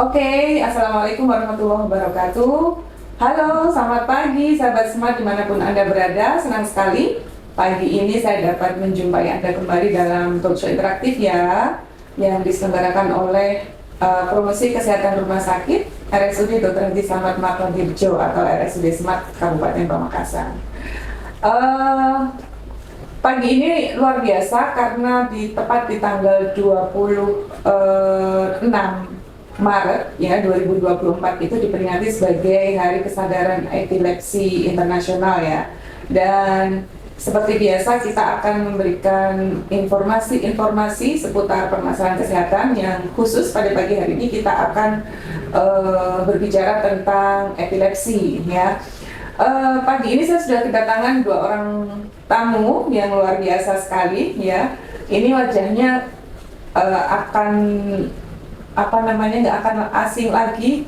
Oke, Assalamualaikum warahmatullahi wabarakatuh. Halo, selamat pagi sahabat Smart dimanapun Anda berada. Senang sekali pagi ini saya dapat menjumpai Anda kembali dalam talkshow interaktif ya, yang diselenggarakan oleh Promosi Kesehatan Rumah Sakit RSUD Dr. Hadi Slamet Maklodirjo atau RSUD Smart Kabupaten Pamekasan. Pagi ini luar biasa karena tepat di tanggal 26 Maret ya 2024 itu diperingati sebagai Hari Kesadaran Epilepsi Internasional ya. Dan seperti biasa kita akan memberikan informasi-informasi seputar permasalahan kesehatan yang khusus pada pagi hari ini kita akan berbicara tentang epilepsi ya. Pagi ini saya sudah kedatangan dua orang tamu yang luar biasa sekali ya. Ini wajahnya akan nggak akan asing lagi.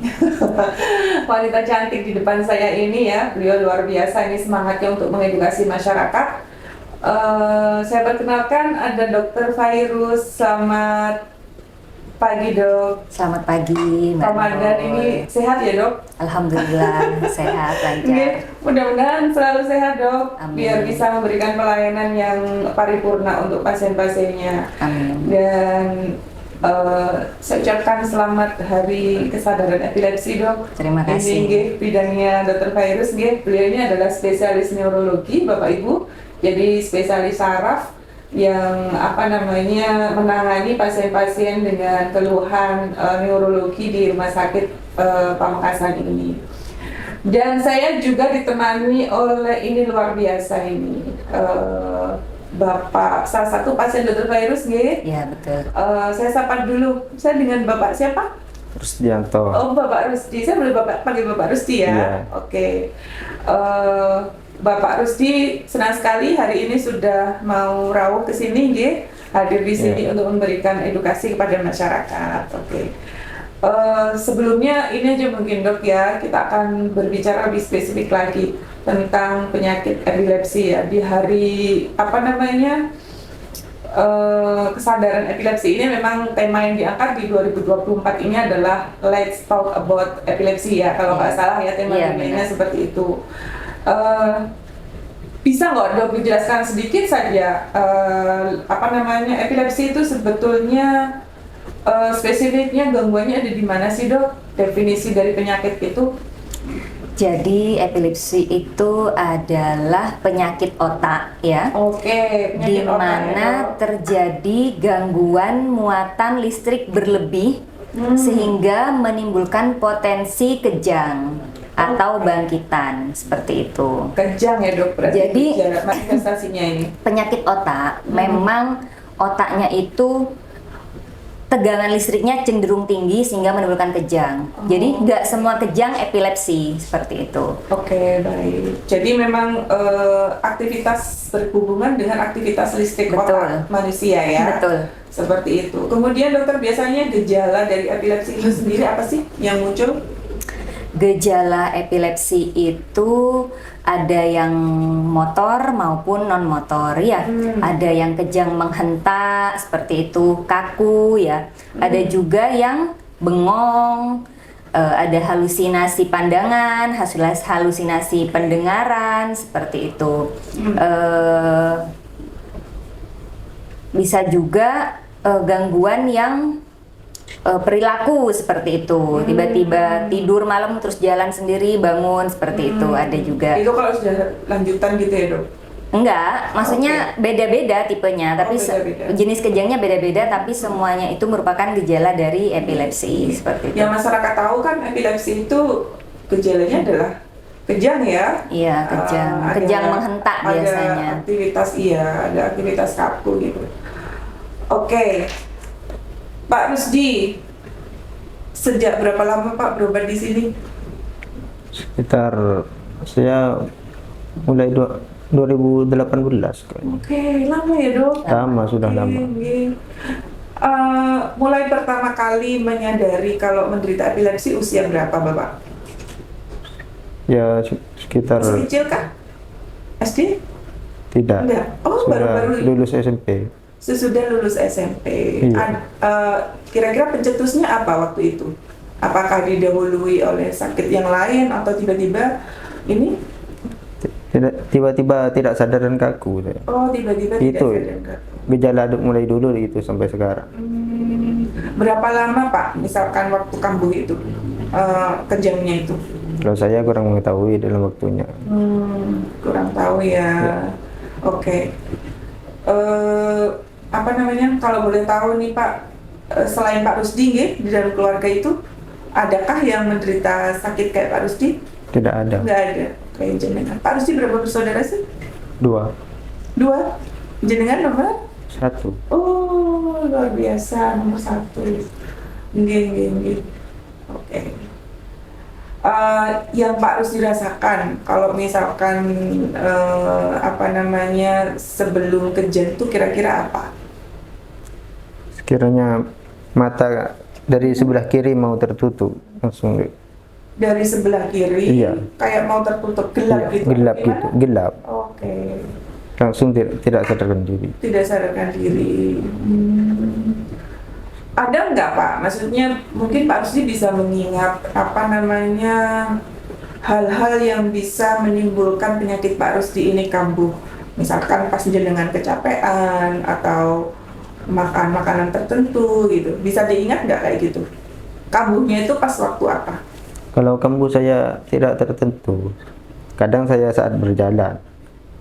Wanita cantik di depan saya ini ya, beliau luar biasa, ini semangatnya untuk mengedukasi masyarakat. Saya perkenalkan ada Dr. Fairuz. Selamat pagi dok. Selamat pagi Mbak Ramadan Nur. ini sehat ya dok? Alhamdulillah sehat lancar. Mudah-mudahan selalu sehat dok. Amin. Biar bisa memberikan pelayanan yang paripurna untuk pasien-pasiennya. Amin. Dan saya ucapkan selamat Hari Kesadaran Epilepsi dok. Terima kasih. Ini bidangnya Dr. Fairuz, beliau ini adalah spesialis neurologi Bapak Ibu. Jadi spesialis saraf yang menangani pasien-pasien dengan keluhan neurologi di Rumah Sakit Pamekasan ini. Dan saya juga ditemani oleh ini luar biasa ini. Bapak, salah satu pasien Dr. Fairuz, Ya betul. saya sapa dulu. Saya dengan Bapak siapa? Rusdianto. Oh, Bapak Rusdi. Saya boleh panggil Bapak Rusdi ya? Iya. Oke. Bapak Rusdi, senang sekali hari ini sudah mau rawuh ke sini, hadir di sini untuk memberikan edukasi kepada masyarakat. Oke. Sebelumnya ini aja mungkin dok ya, kita akan berbicara lebih spesifik lagi tentang penyakit epilepsi ya di hari kesadaran epilepsi ini. Memang tema yang diangkat di 2024 ini adalah Let's Talk About Epilepsy ya, kalau nggak salah ya tema dunianya seperti itu. Bisa nggak dok dijelaskan sedikit saja epilepsi itu sebetulnya spesifiknya gangguannya ada di mana sih dok? Definisi dari penyakit itu? Jadi epilepsi itu adalah penyakit otak ya. Oke, Di penyakit otak mana ya, terjadi gangguan muatan listrik berlebih sehingga menimbulkan potensi kejang atau bangkitan seperti itu. kejang ya dok, berarti Jadi manifestasinya ini. Penyakit otak memang otaknya itu tegangan listriknya cenderung tinggi sehingga menimbulkan kejang. Jadi nggak semua kejang epilepsi seperti itu. Oke, baik. Jadi memang aktivitas berhubungan dengan aktivitas listrik otak manusia ya. Betul. Seperti itu. Kemudian dokter, biasanya gejala dari epilepsi itu sendiri apa sih yang muncul? Gejala epilepsi itu ada yang motor maupun non motor ya. Ada yang kejang menghentak seperti itu, kaku ya. Ada juga yang bengong, ada halusinasi pandangan, halusinasi pendengaran seperti itu. Bisa juga gangguan yang perilaku seperti itu, tiba-tiba tidur malam terus jalan sendiri, bangun seperti itu, ada juga. Itu kalau sudah lanjutan gitu ya dok? Enggak, maksudnya beda-beda tipenya, tapi beda-beda. jenis kejangnya beda-beda, tapi semuanya itu merupakan gejala dari epilepsi seperti itu. Yang masyarakat tahu kan epilepsi itu gejalanya adalah kejang ya? Iya, kejang, kejang menghentak biasanya. Ada aktivitas kaku gitu. Oke. Pak Rusdi, sejak berapa lama Pak berobat di sini? Sekitar saya mulai 2018 kayaknya. Oke, lama ya dok? Lama, sudah lama. Mulai pertama kali menyadari kalau menderita epilepsi usia berapa Bapak? Ya sekitar Masih kecil kah? SD? tidak. Enggak. Oh, Sudah baru-baru lulus SMP. sesudah lulus SMP. Iya. Kira-kira pencetusnya apa waktu itu? Apakah didahului oleh sakit yang lain atau tiba-tiba ini? Tiba-tiba tidak sadar dan kaku saya. Oh, tiba-tiba tidak Itu sadar. gejala mulai dulu itu sampai sekarang. Berapa lama Pak, misalkan waktu kambuh itu, kejangnya itu? Kalau saya kurang mengetahui dalam waktunya. Kurang tahu ya. Oke. Apa namanya? Kalau boleh tahu nih Pak, selain Pak Rusdi nggih, di dalam keluarga itu, adakah yang menderita sakit kayak Pak Rusdi? Tidak ada. Nggak ada. Kayak jenengan. Pak Rusdi berapa bersaudara sih? 2. 2. Jenengan nomor? 1. Oh, luar biasa, nomor 1. Nggih. Oke. Yang Pak Rusdi rasakan, kalau misalkan apa namanya sebelum kejang itu kira-kira apa? Sekiranya mata dari sebelah kiri mau tertutup langsung. Dari sebelah kiri, Iya. kayak mau tertutup gelap Iya, gitu. gelap gimana? gitu, gelap. Oke. Langsung tidak sadarkan diri. Tidak sadarkan diri. Ada nggak Pak? Maksudnya mungkin Pak Rusdi bisa mengingat apa namanya hal-hal yang bisa menimbulkan penyakit Pak Rusdi ini kambuh. Misalkan pas jenengan kecapean atau makan makanan tertentu gitu. Bisa diingat nggak kayak gitu? Kambuhnya itu pas waktu apa? Kalau kambuh saya tidak tertentu. Kadang saya saat berjalan,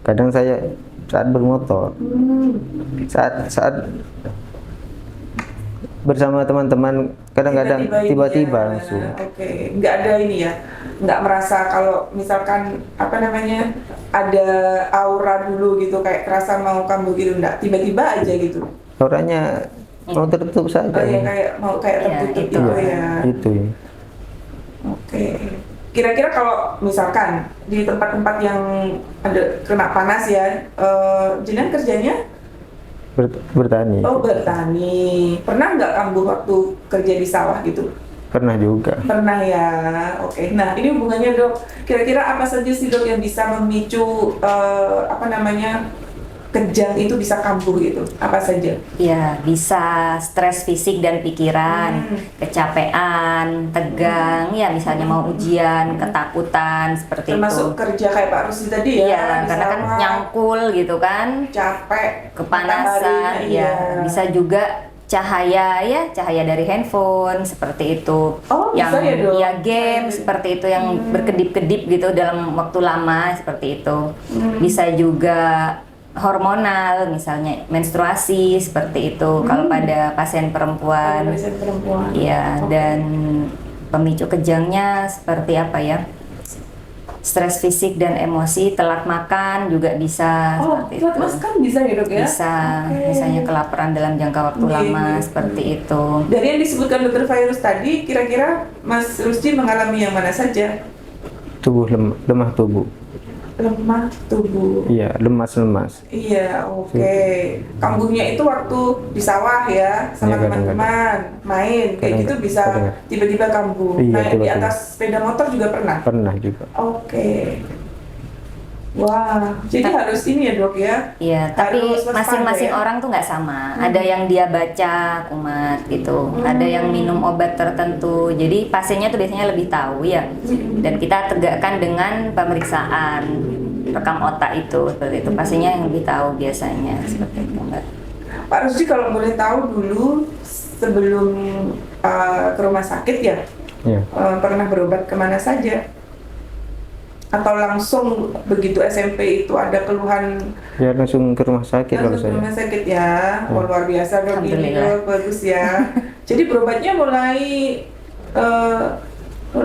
kadang saya saat bermotor, saat bersama teman-teman, kadang-kadang tiba-tiba langsung. Oke, nggak ada ini ya, nggak merasa kalau misalkan apa namanya ada aura dulu gitu kayak kerasa mau kambuh gitu, nggak tiba-tiba aja gitu. Auranya mau tertutup saja. Oh ya kayak mau kayak Ya, tertutup itu. gitu ya. Itu ya. Oke. Kira-kira kalau misalkan di tempat-tempat yang ada kena panas ya, jenengan kerjanya? Bertani. Oh bertani. Pernah nggak kambuh waktu kerja di sawah gitu? Pernah juga. Pernah ya. Oke. Nah ini hubungannya Dok. Kira-kira apa saja sih Dok yang bisa memicu apa namanya kejang itu bisa kambuh gitu? Apa saja? Ya, bisa stres fisik dan pikiran, kecapean, tegang, ya misalnya mau ujian, ketakutan, seperti Termasuk itu. kerja kayak Pak Rusdi tadi ya? Iya, di karena kan sawah, nyangkul gitu kan, capek, kepanasan, mataharinya, ya. Bisa juga cahaya dari handphone seperti itu. Oh, yang bisa ya, Dok? ya game seperti itu yang berkedip-kedip gitu dalam waktu lama seperti itu. Bisa juga hormonal, misalnya menstruasi seperti itu kalau pada pasien perempuan. Pasien perempuan. Iya, Oke. dan pemicu kejangnya seperti apa ya? Stres fisik dan emosi, telat makan juga bisa Oh, seperti telat itu. makan bisa ya Dok ya? Bisa, Oke. misalnya kelaparan dalam jangka waktu Iya, lama iya. seperti itu. Dari yang disebutkan Dokter Virus tadi, kira-kira Mas Rusdi mengalami yang mana saja? Tubuh lemah tubuh. Lemah tubuh. Iya, lemas. Iya, oke. Kambuhnya itu waktu di sawah ya, sama Iya, kadang-kadang. teman-teman main, kayak gitu Kadang-kadang. bisa Kadang-kadang. tiba-tiba kambuh. Iya, Naik di tiba-tiba. atas sepeda motor juga pernah. Pernah juga. Oke. Wah, jadi harus ini ya Dok ya? Iya, tapi Harus waspada masing-masing ya? orang tuh nggak sama. Ada yang dia baca kumat gitu, ada yang minum obat tertentu. Jadi pasiennya tuh biasanya lebih tahu ya. Dan kita tegakkan dengan pemeriksaan rekam otak itu seperti itu. Pasiennya yang lebih tahu biasanya seperti itu, Mbak. Pak Rusdi kalau boleh tahu dulu sebelum ke rumah sakit ya, Iya. pernah berobat kemana saja? Atau langsung begitu SMP itu ada keluhan Ya langsung ke rumah sakit kalau langsung ke saya. rumah sakit ya? Oh, luar biasa Dok, ini Alhamdulillah. Dok, bagus ya. Jadi berobatnya mulai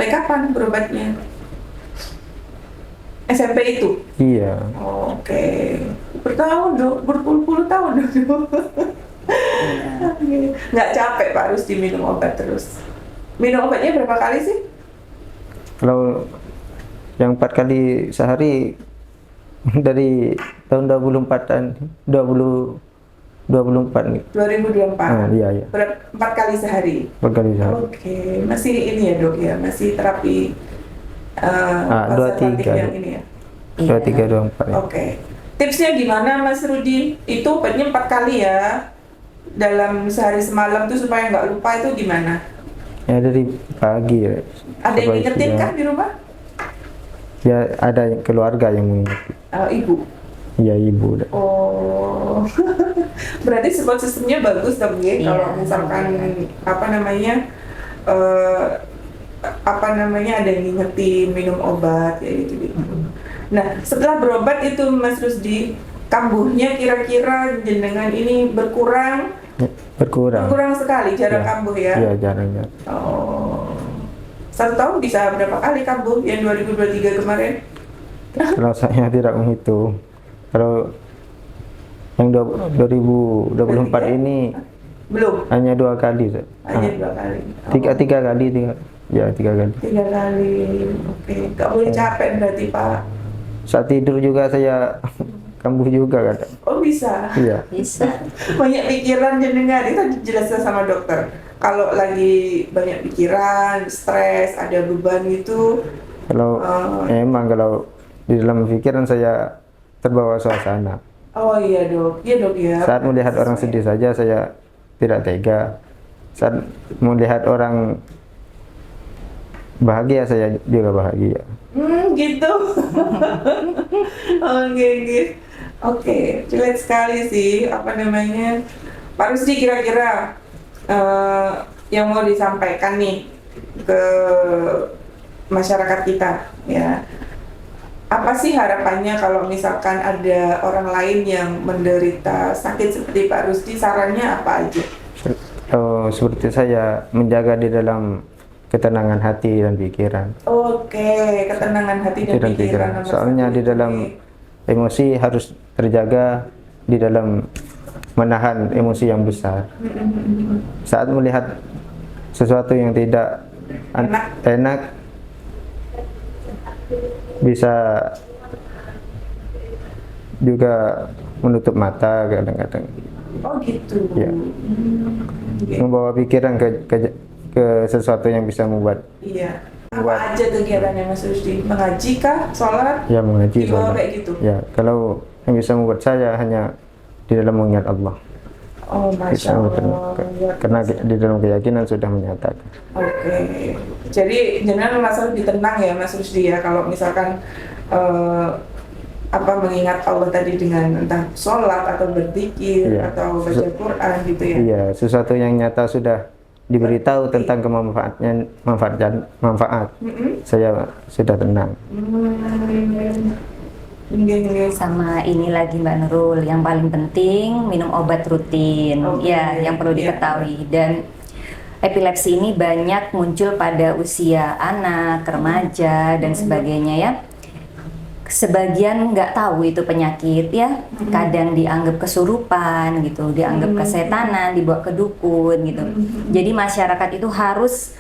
kapan berobatnya? SMP itu? Iya. Oke. Bertahun Dok, berpuluh-puluh tahun Dok. Nggak capek Pak Rusdi minum obat terus? Minum obatnya berapa kali sih? Kalau yang 4 kali sehari dari tahun 2024-an 2024 nih. 2024. Iya. 4 kali sehari. 4 kali sehari. Oke, masih ini ya Dok ya, masih terapi konservatif 23 yang Dok. ini ya. 23 24 ya. Oke. Tipsnya gimana Mas Rudi? Itu obatnya 4 kali ya. Dalam sehari semalam tuh supaya nggak lupa itu gimana? Ya dari pagi ya. Ada yang Sampai ngingetin siang. kah di rumah? Ya ada keluarga yang mengingati. Ibu. Ya ibu. Oh, berarti support sistemnya bagus dong ya. Iya, Kalau misalkan apa namanya ada yang ngingetin minum obat kayak gitu. Nah, setelah berobat itu Mas Rusdi, kambuhnya kira-kira jenengan ini berkurang Ya, berkurang. sekali jarang Ya. kambuh ya. Iya jarang. Oh, 1 tahun bisa berapa kali kambuh yang 2023 kemarin? Kalau saya tidak menghitung. Kalau yang 2024 ini Belum, hanya 2 kali. Zat. hanya 2 kali. Tiga kali. Ya 3 kali. 3 kali, oke. Gak boleh capek berarti Pak. Saat tidur juga saya kambuh juga kadang. Oh bisa. Iya. Bisa. Banyak pikiran jenengan itu dijelaskan sama dokter. Kalau lagi banyak pikiran, stres, ada beban gitu. Kalau emang kalau di dalam pikiran saya terbawa suasana. Oh iya dok ya. Saat melihat orang sedih saja saya tidak tega. Saat melihat orang bahagia saya juga bahagia. Gitu. Oke, relate sekali sih apa namanya. Pak Rusdi kira-kira yang mau disampaikan nih ke masyarakat kita ya. Apa sih harapannya kalau misalkan ada orang lain yang menderita sakit seperti Pak Rusdi, sarannya apa aja? Seperti saya menjaga di dalam ketenangan hati dan pikiran. Oke, ketenangan hati dan pikiran. nomor Soalnya satu. di dalam emosi harus terjaga di dalam menahan emosi yang besar. Saat melihat sesuatu yang tidak enak bisa juga menutup mata kadang-kadang. Oh gitu. Ya. Oke. Membawa pikiran ke sesuatu yang bisa membuat Iya. Apa aja kegiatannya Mas Rusdi? Mengaji kah? Sholat? ya mengaji. Dibawa sholat. kayak gitu? Ya, kalau yang bisa membuat saya hanya di dalam mengingat Allah. Oh Masya Allah. Karena di dalam keyakinan sudah menyatakan. Oke. Jadi jangan merasa lebih tenang ya Mas Rusdi ya kalau misalkan mengingat Allah tadi dengan entah sholat atau berzikir Iya. atau baca Quran gitu ya. Iya, sesuatu yang nyata sudah diberitahu tentang manfaat. Saya sudah tenang. Sama ini lagi Mbak Nurul, yang paling penting minum obat rutin. Oke, Ya, yang perlu iya. diketahui. Dan epilepsi ini banyak muncul pada usia anak, remaja dan sebagainya ya. Sebagian nggak tahu itu penyakit ya, kadang dianggap kesurupan gitu, dianggap kesetanan, dibawa ke dukun gitu. Jadi masyarakat itu harus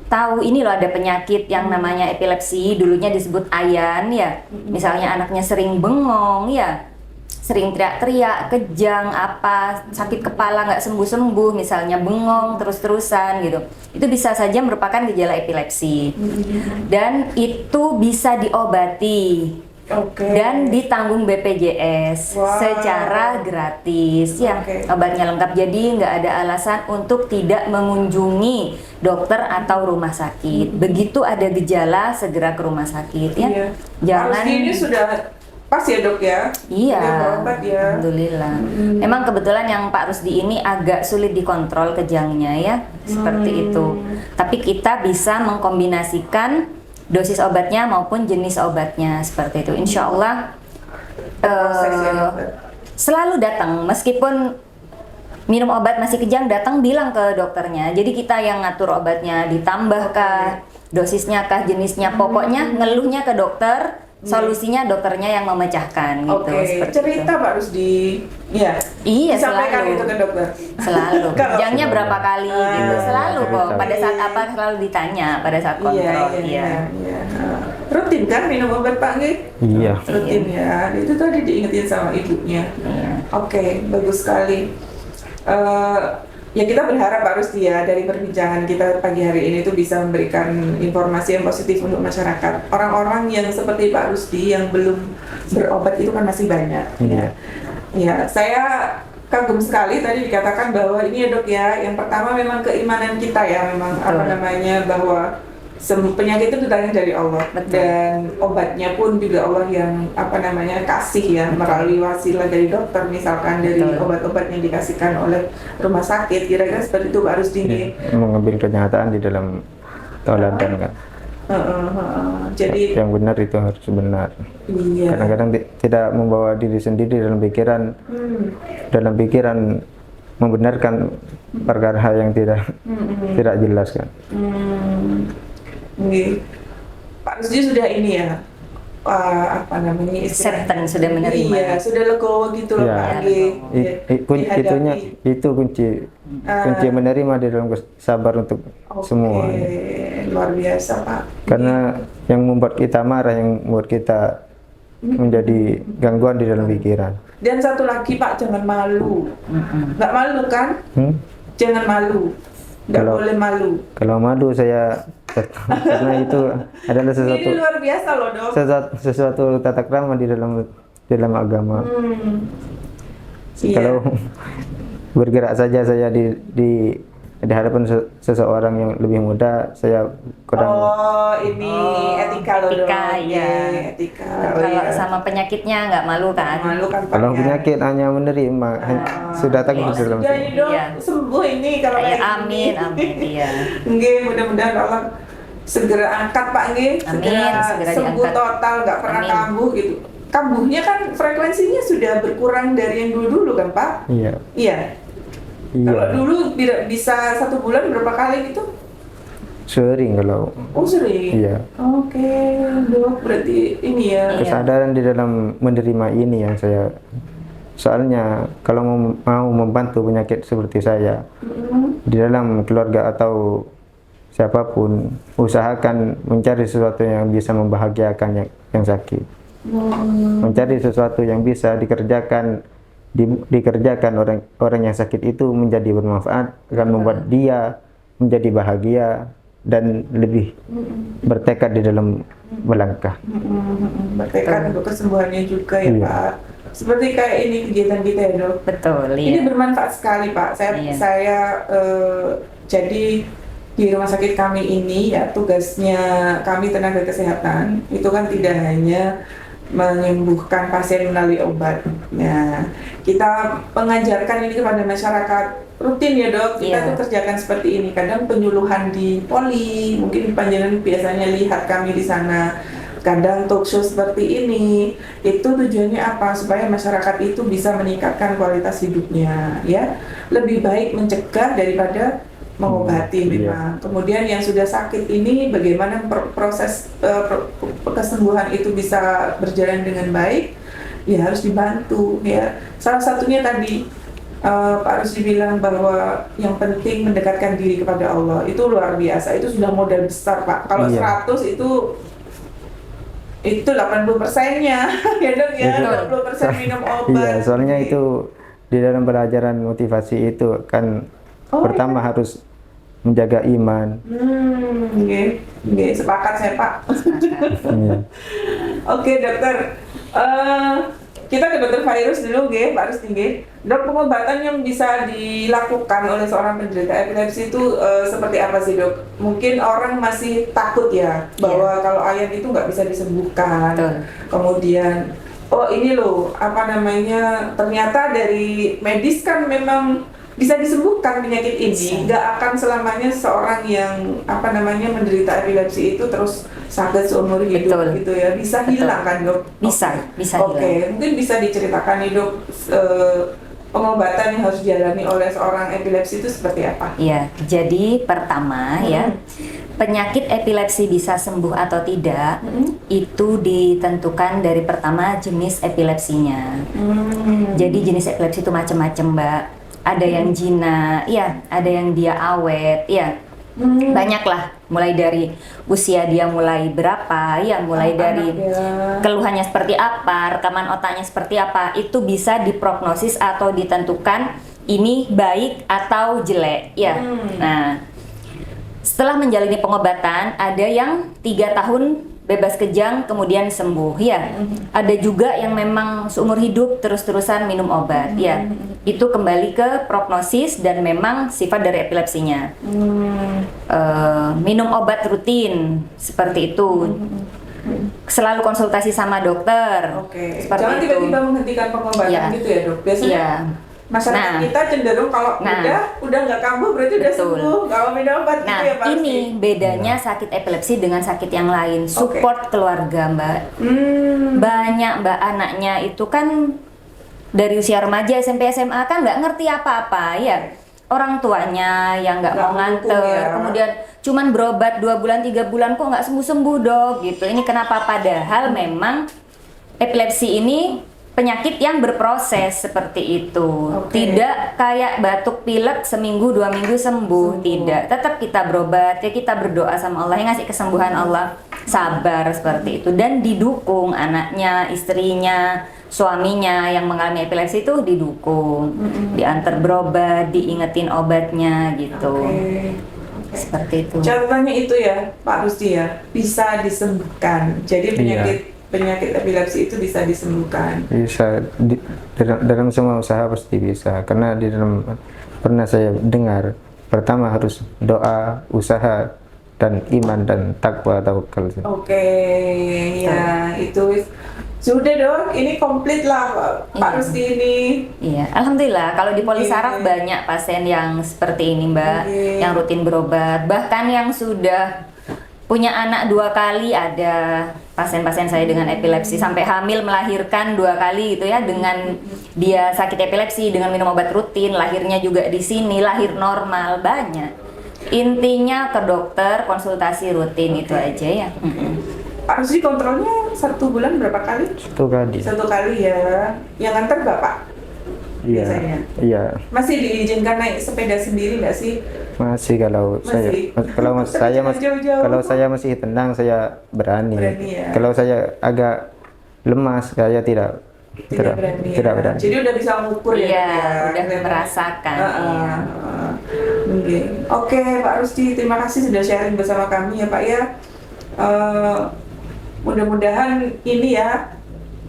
tahu ini loh ada penyakit yang namanya epilepsi, dulunya disebut ayan ya. Misalnya anaknya sering bengong ya, sering teriak-teriak, kejang, apa, sakit kepala nggak sembuh-sembuh, misalnya bengong terus-terusan gitu. Itu bisa saja merupakan gejala epilepsi. Dan itu bisa diobati. Oke. Dan ditanggung BPJS Wow. secara gratis ya. Oke. Obatnya lengkap, jadi nggak ada alasan untuk tidak mengunjungi dokter atau rumah sakit. Begitu ada gejala segera ke rumah sakit ya. Iya. Jangan. Harus ini sudah pas ya dok ya. Iya, Sudah berobat ya. alhamdulillah. Memang kebetulan yang Pak Rusdi ini agak sulit dikontrol kejangnya ya, seperti itu. Tapi kita bisa mengkombinasikan dosis obatnya maupun jenis obatnya seperti itu. Insya Allah Proses ya, dokter. selalu datang, meskipun minum obat masih kejang, datang bilang ke dokternya. Jadi kita yang ngatur obatnya, ditambahkah dosisnya kah, jenisnya, pokoknya ngeluhnya ke dokter. Solusinya dokternya yang memecahkan gitu. Oke, seperti cerita itu. Pak Rusdi. Iya. Iya, Disampaikan selalu. itu ke dokter. Selalu. Kalau- Kejangnya berapa kali gitu. Selalu kok. cerita. Pada saat apa selalu ditanya pada saat kontrol. Iya. Rutin kan minum obat Pak Nggih? Iya. Rutin ya. Itu tadi diingetin sama ibunya. Iya. Oke, bagus sekali. Ya kita berharap Pak Rusdi ya dari perbincangan kita pagi hari ini tuh bisa memberikan informasi yang positif untuk masyarakat. Orang-orang yang seperti Pak Rusdi yang belum berobat itu kan masih banyak. Iya. Ya, saya kagum sekali tadi dikatakan bahwa ini ya dok ya, yang pertama memang keimanan kita ya, memang Betul. apa namanya, bahwa penyakit itu datangnya dari Allah. Betul. Dan obatnya pun juga Allah yang apa namanya kasih ya, melalui wasilah dari dokter misalkan, dari Betul. obat-obat yang dikasihkan oleh rumah sakit, kira-kira seperti itu Pak Rusdi. Mengambil kenyataan di dalam tauladan kan. Jadi Yang benar itu harus benar. iya. Kadang-kadang tidak membawa diri sendiri dalam pikiran, dalam pikiran membenarkan perkara yang tidak jelas kan. Nggih. Pak Rusdi sudah ini ya, apa namanya, Acceptance, sudah menerima. Iya, sudah legowo gitu loh Iya. Pak. Nggih. Itunya itu kunci menerima di dalam sabar untuk semua. Oke, luar biasa Pak. Karena yang membuat kita marah, yang membuat kita menjadi gangguan di dalam pikiran. Dan satu lagi Pak, jangan malu. Nggak malu kan? Jangan malu. Nggak Kalau- boleh malu. Kalau malu saya karena itu adalah sesuatu Ini luar biasa loh dok. sesuatu tata krama di dalam agama. Iya. Kalau bergerak saja saya di hadapan seseorang yang lebih muda, saya kurang. Oh, ini etika loh dok. Etika, iya. Etika. Kalau sama penyakitnya nggak malu kan? Malu kan Pak. Kalau ya? penyakit hanya menerima, sudah takut Oh, dalam sudah ini dok, Iya. sembuh ini kalau Ya, kayak gini. amin, amin, iya. Nggih, mudah-mudahan Allah segera angkat Pak nggih, Amin, segera sembuh diangkat. total, nggak pernah Amin. kambuh gitu. Kambuhnya kan frekuensinya sudah berkurang dari yang dulu-dulu kan Pak? Iya, Iya. Kalau iya, dulu bisa 1 bulan berapa kali gitu? sering kalau. Oh sering. Iya. Oke, dok, berarti ini ya. Iya. Kesadaran di dalam menerima ini yang saya. Soalnya kalau mau membantu penyakit seperti saya di dalam keluarga atau siapapun, usahakan mencari sesuatu yang bisa membahagiakan yang sakit. Mencari sesuatu yang bisa dikerjakan orang yang sakit itu menjadi bermanfaat, akan membuat dia menjadi bahagia dan lebih bertekad di dalam melangkah. Bertekad untuk kesembuhannya juga ya Iya. Pak. Seperti kayak ini kegiatan kita ya dok. Betul, Ini iya. bermanfaat sekali Pak. Iya. Saya jadi di rumah sakit kami ini ya, tugasnya kami tenaga kesehatan itu kan tidak hanya menyembuhkan pasien melalui obat. Nah, kita mengajarkan ini kepada masyarakat rutin ya dok. Kita Iya. tuh kerjakan seperti ini. Kadang penyuluhan di poli, mungkin panjenengan biasanya lihat kami di sana. Kadang talk show seperti ini, itu tujuannya apa? Supaya masyarakat itu bisa meningkatkan kualitas hidupnya, ya. Lebih baik mencegah daripada mengobati memang. Kemudian yang sudah sakit ini bagaimana proses kesembuhan itu bisa berjalan dengan baik, ya harus dibantu ya. Salah satunya tadi Pak Rusdi bilang bahwa yang penting mendekatkan diri kepada Allah. Itu luar biasa, itu sudah modal besar Pak. Kalau Iya. 100 itu 80%-nya ya dok ya, Betul. 20% minum obat. Iya, soalnya itu di dalam pelajaran motivasi itu kan pertama harus menjaga iman. Nggih, sepakat saya Pak. Iya. Oke dokter, kita ke dokter Virus dulu nggih, Pak Rusdi nggih. Dok, pengobatan yang bisa dilakukan oleh seorang penderita epilepsi itu seperti apa sih dok? Mungkin orang masih takut ya bahwa kalau ayam itu nggak bisa disembuhkan. Betul. Kemudian, oh ini loh, apa namanya? Ternyata dari medis kan memang bisa disembuhkan penyakit ini. Nggak akan selamanya seorang yang apa namanya menderita epilepsi itu terus sakit seumur hidup. Betul. Gitu ya. Bisa Betul. hilang kan dok? Bisa, bisa Oke, hilang. mungkin bisa diceritakan nih dok, pengobatan yang harus dijalani oleh seorang epilepsi itu seperti apa? Iya, jadi pertama ya, penyakit epilepsi bisa sembuh atau tidak itu ditentukan dari pertama jenis epilepsinya. Jadi jenis epilepsi itu macam-macam, Mbak. Ada yang jinak, ya, ada yang dia awet, ya. Banyak lah, mulai dari usia dia mulai berapa, ya, mulai dari keluhannya seperti apa, rekaman otaknya seperti apa, itu bisa diprognosis atau ditentukan ini baik atau jelek, ya. Nah, setelah menjalani pengobatan, ada yang 3 tahun bebas kejang kemudian sembuh ya. Ada juga yang memang seumur hidup terus-terusan minum obat ya. Itu kembali ke prognosis dan memang sifat dari epilepsinya. Minum obat rutin seperti itu. Selalu konsultasi sama dokter. Oke. Seperti Jangan itu. tiba-tiba menghentikan pengobatan Iya. gitu ya dok. Biasanya Iya. masyarakat Nah. kita cenderung kalau udah nggak kambuh berarti udah Betul. sembuh, kalau minum obat Nah, gitu ya Pak ini bedanya sakit epilepsi dengan sakit yang lain. Support keluarga, Mbak. Banyak Mbak anaknya itu kan dari usia remaja, SMP, SMA kan nggak ngerti apa-apa ya. Orang tuanya yang nggak mau mendukung nganter, ya. kemudian cuman berobat 2 bulan, 3 bulan kok nggak sembuh-sembuh dok gitu. Ini kenapa? Padahal memang epilepsi ini penyakit yang berproses seperti itu. Oke. Tidak kayak batuk pilek seminggu 2 minggu sembuh, tidak. Tetap kita berobat ya, kita berdoa sama Allah yang ngasih kesembuhan Allah, sabar seperti itu dan didukung anaknya, istrinya, suaminya yang mengalami epilepsi itu didukung, diantar berobat, diingetin obatnya gitu. Oke. Seperti itu. Catatannya itu ya Pak Rusdi ya, bisa disembuhkan. Jadi penyakit epilepsi itu bisa disembuhkan. Bisa dalam semua usaha pasti bisa, karena di dalam pernah saya dengar pertama harus doa, usaha, dan iman dan takwa tawakal. Oke, ya itu sudah dok, ini komplit lah Pak Iya. Rusdi ini. Iya, alhamdulillah kalau di Polisaraf banyak pasien yang seperti ini Mbak, yang rutin berobat, bahkan yang sudah punya anak 2 kali ada pasien-pasien saya dengan epilepsi sampai hamil melahirkan 2 kali gitu ya dengan dia sakit epilepsi dengan minum obat rutin, lahirnya juga di sini, lahir normal banyak. Intinya ke dokter, konsultasi rutin itu aja ya. Pak Rusdi kontrolnya 1 bulan berapa kali? 1 kali. 1 kali ya. Yang nganter Bapak? Iya. Biasanya. Iya. Masih diizinkan naik sepeda sendiri nggak sih? Masih kalau Masih? kalau saya masih tenang saya berani. Berani ya. Kalau saya agak lemas saya tidak Berani. tidak Ya. berani. Jadi udah bisa ngukur ya. Iya, Dok, ya? udah merasakan. Iya. Oke. Oke, Pak Rusdi, terima kasih sudah sharing bersama kami ya Pak ya. Mudah-mudahan ini ya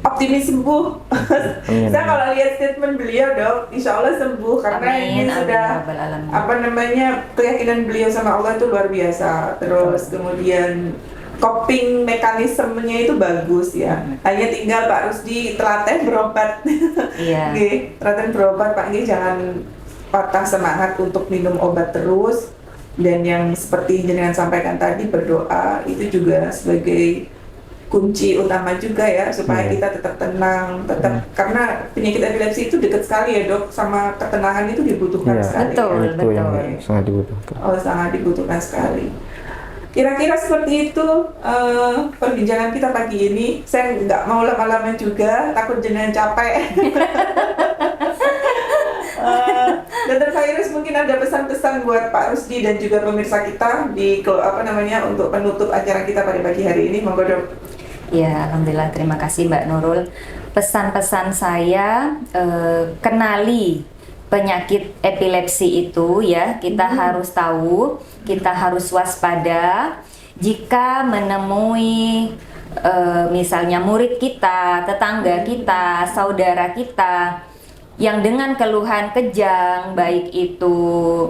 optimis sembuh. Amin. Saya kalau lihat statement beliau dok, insya Allah sembuh karena Amin, ini amin, sudah Rabbal Alamin. apa namanya keyakinan beliau sama Allah itu luar biasa. Terus kemudian coping mekanismenya itu bagus ya. Hanya tinggal Pak Rusdi telaten berobat. Iya. Nggih, telaten berobat Pak nggih, jangan patah semangat untuk minum obat terus. Dan yang seperti jenengan sampaikan tadi berdoa itu juga sebagai kunci utama juga ya supaya kita tetap tenang, tetap karena penyakit epilepsi itu dekat sekali ya dok sama ketenangan itu dibutuhkan Iya. sekali. Betul. Itu yang sangat dibutuhkan. Oh sangat dibutuhkan sekali. Kira-kira seperti itu perbincangan kita pagi ini. Saya nggak mau lama-lama juga, takut jenengan capek. Dr. Virus mungkin ada pesan-pesan buat Pak Rusdi dan juga pemirsa kita di untuk penutup acara kita pada pagi hari ini, monggo dok. Ya, alhamdulillah terima kasih Mbak Nurul. Pesan-pesan saya kenali penyakit epilepsi itu ya, kita harus tahu, kita harus waspada jika menemui misalnya murid kita, tetangga kita, saudara kita yang dengan keluhan kejang, baik itu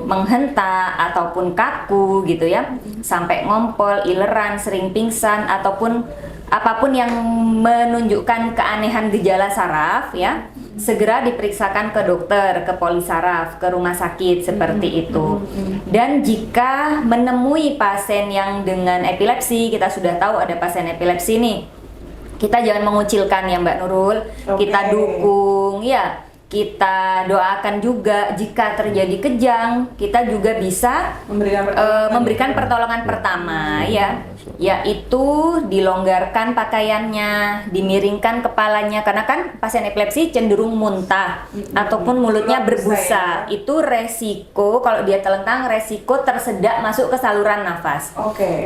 menghentak ataupun kaku gitu ya, sampai ngompol, ileran, sering pingsan ataupun apapun yang menunjukkan keanehan gejala saraf ya, segera diperiksakan ke dokter, ke polisaraf, ke rumah sakit seperti itu. Dan jika menemui pasien yang dengan epilepsi, kita sudah tahu ada pasien epilepsi nih, kita jangan mengucilkan ya Mbak Nurul, kita dukung ya. Kita doakan juga jika terjadi kejang, kita juga bisa memberikan pertolongan pertama ya, yaitu dilonggarkan pakaiannya, dimiringkan kepalanya karena kan pasien epilepsi cenderung muntah ataupun mulutnya berbusa. Itu resiko kalau dia telentang, resiko tersedak masuk ke saluran nafas.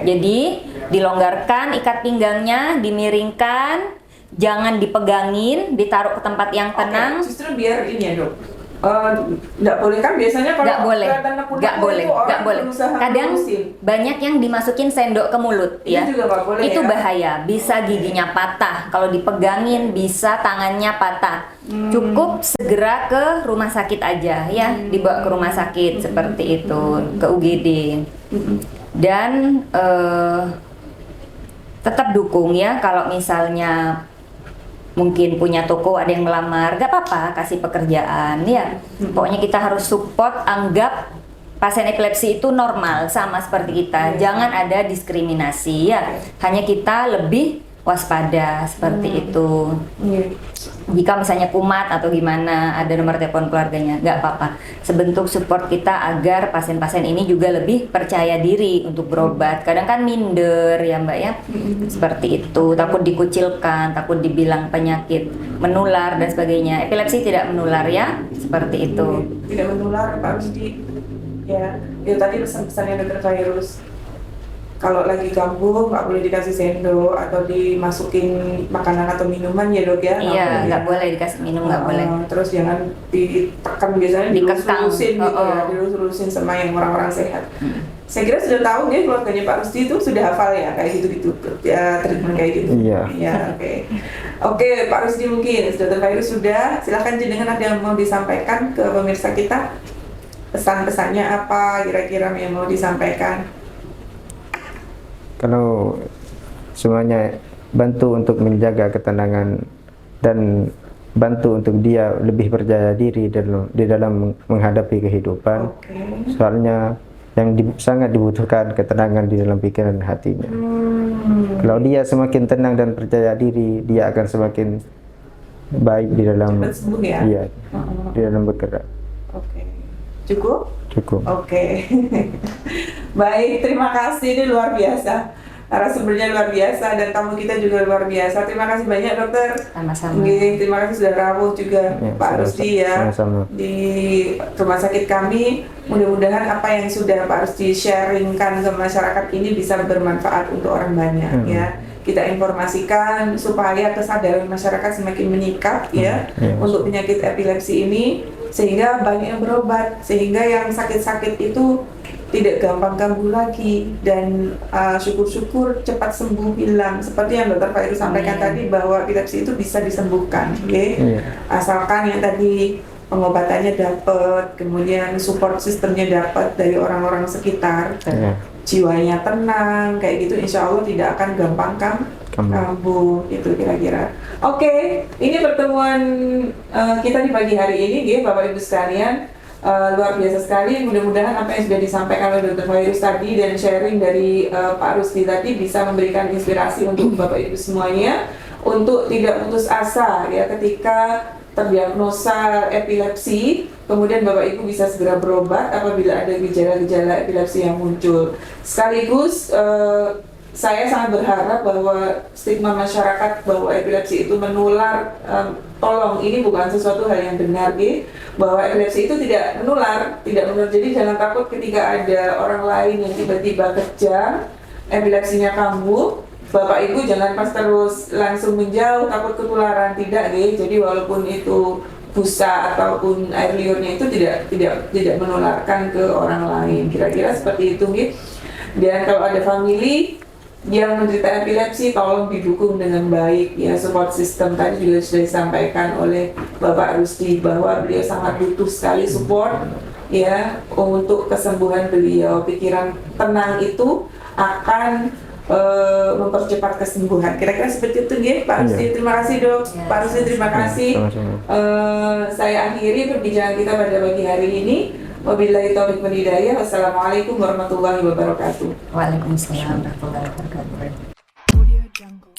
Jadi dilonggarkan ikat pinggangnya, dimiringkan, jangan dipegangin, ditaruh ke tempat yang tenang. Justru biar ini ya dok, Nggak boleh kan biasanya kalau Nggak boleh, kelihatan nekuk-nekuk nggak boleh, itu orang nggak boleh. berusaha Kadang ngurusin. banyak yang dimasukin sendok ke mulut Itu ya. juga nggak boleh Itu ya? bahaya, bisa giginya patah. Kalau dipegangin bisa tangannya patah. Cukup segera ke rumah sakit aja ya, dibawa ke rumah sakit seperti itu, ke UGD. Dan tetap dukung ya kalau misalnya mungkin punya toko ada yang melamar, gak apa-apa kasih pekerjaan ya. Pokoknya kita harus support, anggap pasien epilepsi itu normal sama seperti kita. Jangan ada diskriminasi ya. Hanya kita lebih waspada seperti itu. Jika misalnya kumat atau gimana, ada nomor telepon keluarganya, nggak apa-apa. Sebentuk support kita agar pasien-pasien ini juga lebih percaya diri untuk berobat. Kadang kan minder ya Mbak ya, seperti itu. Takut dikucilkan, takut dibilang penyakit menular dan sebagainya. Epilepsi tidak menular ya, seperti itu. Tidak menular Pak Rusdi. Ya, itu tadi pesan-pesannya Dokter Virus. Kalau lagi kambuh nggak boleh dikasih sendok atau dimasukin makanan atau minuman ya Dok ya? Iya, nggak boleh dikasih minum, nggak boleh. Terus jangan ditekan, biasanya Dikekang. dilus-lusin gitu ya, dilus-lusin sama yang orang-orang sehat. Saya kira sudah tahu ya keluarganya Pak Rusdi itu sudah hafal ya kayak gitu-gitu ya, treatment kayak gitu. Iya. Ya, oke Pak Rusdi, mungkin Dokter Virus sudah. Silakan jenengan ada yang mau disampaikan ke pemirsa kita, pesan-pesannya apa kira-kira yang mau disampaikan? Kalau semuanya bantu untuk menjaga ketenangan dan bantu untuk dia lebih percaya diri di dalam menghadapi kehidupan. Soalnya yang sangat dibutuhkan ketenangan di dalam pikiran dan hatinya. Kalau dia semakin tenang dan percaya diri, dia akan semakin baik di dalam Cepat sembuh ya? Iya, di dalam bergerak. Oke. Cukup? Cukup. Oke. Baik, terima kasih, ini luar biasa. Narasumbernya luar biasa dan tamu kita juga luar biasa. Terima kasih banyak Dokter. Sama-sama. Terima kasih sudah rawuh juga Ya, Pak Rusdi ya sama-sama. di rumah sakit kami. Mudah-mudahan apa yang sudah Pak Rusdi sharingkan ke masyarakat ini bisa bermanfaat untuk orang banyak ya. Kita informasikan supaya kesadaran masyarakat semakin meningkat ya untuk penyakit epilepsi ini, sehingga banyak yang berobat, sehingga yang sakit-sakit itu tidak gampang kambuh lagi dan syukur-syukur cepat sembuh, hilang. Seperti yang Dokter Virus sampaikan tadi bahwa epilepsi itu bisa disembuhkan, asalkan yang tadi pengobatannya dapat, kemudian support sistemnya dapat dari orang-orang sekitar, jiwanya tenang, kayak gitu, insya Allah tidak akan gampang kambuh, itu kira-kira. Oke, ini pertemuan kita di pagi hari ini, Bapak Ibu sekalian. Luar biasa sekali. Mudah-mudahan apa yang sudah disampaikan oleh Dr. Virus tadi dan sharing dari Pak Rusdi tadi bisa memberikan inspirasi untuk Bapak Ibu semuanya untuk tidak putus asa ya ketika terdiagnosa epilepsi. Kemudian Bapak Ibu bisa segera berobat apabila ada gejala-gejala epilepsi yang muncul. Sekaligus saya sangat berharap bahwa stigma masyarakat bahwa epilepsi itu menular, tolong, ini bukan sesuatu hal yang benar, bahwa epilepsi itu tidak menular. Jadi jangan takut ketika ada orang lain yang tiba-tiba kejang, epilepsinya kambuh, Bapak Ibu jangan pas terus langsung menjauh takut ketularan, tidak, jadi walaupun itu busa ataupun air liurnya itu tidak menularkan ke orang lain, kira-kira seperti itu, Dan kalau ada family yang menderita epilepsi, tolong didukung dengan baik ya, support system tadi juga sudah disampaikan oleh Bapak Rusdi bahwa beliau sangat butuh sekali support ya untuk kesembuhan beliau. Pikiran tenang itu akan mempercepat kesembuhan. Kira-kira seperti itu Pak Rusdi. Terima kasih Dok. Pak Rusdi, terima kasih. Saya akhiri perbincangan kita pada pagi hari ini. Wabillahi taufiq wal hidayah. Wassalamualaikum warahmatullahi wabarakatuh. Waalaikumsalam warahmatullahi wabarakatuh. Audio Jungle.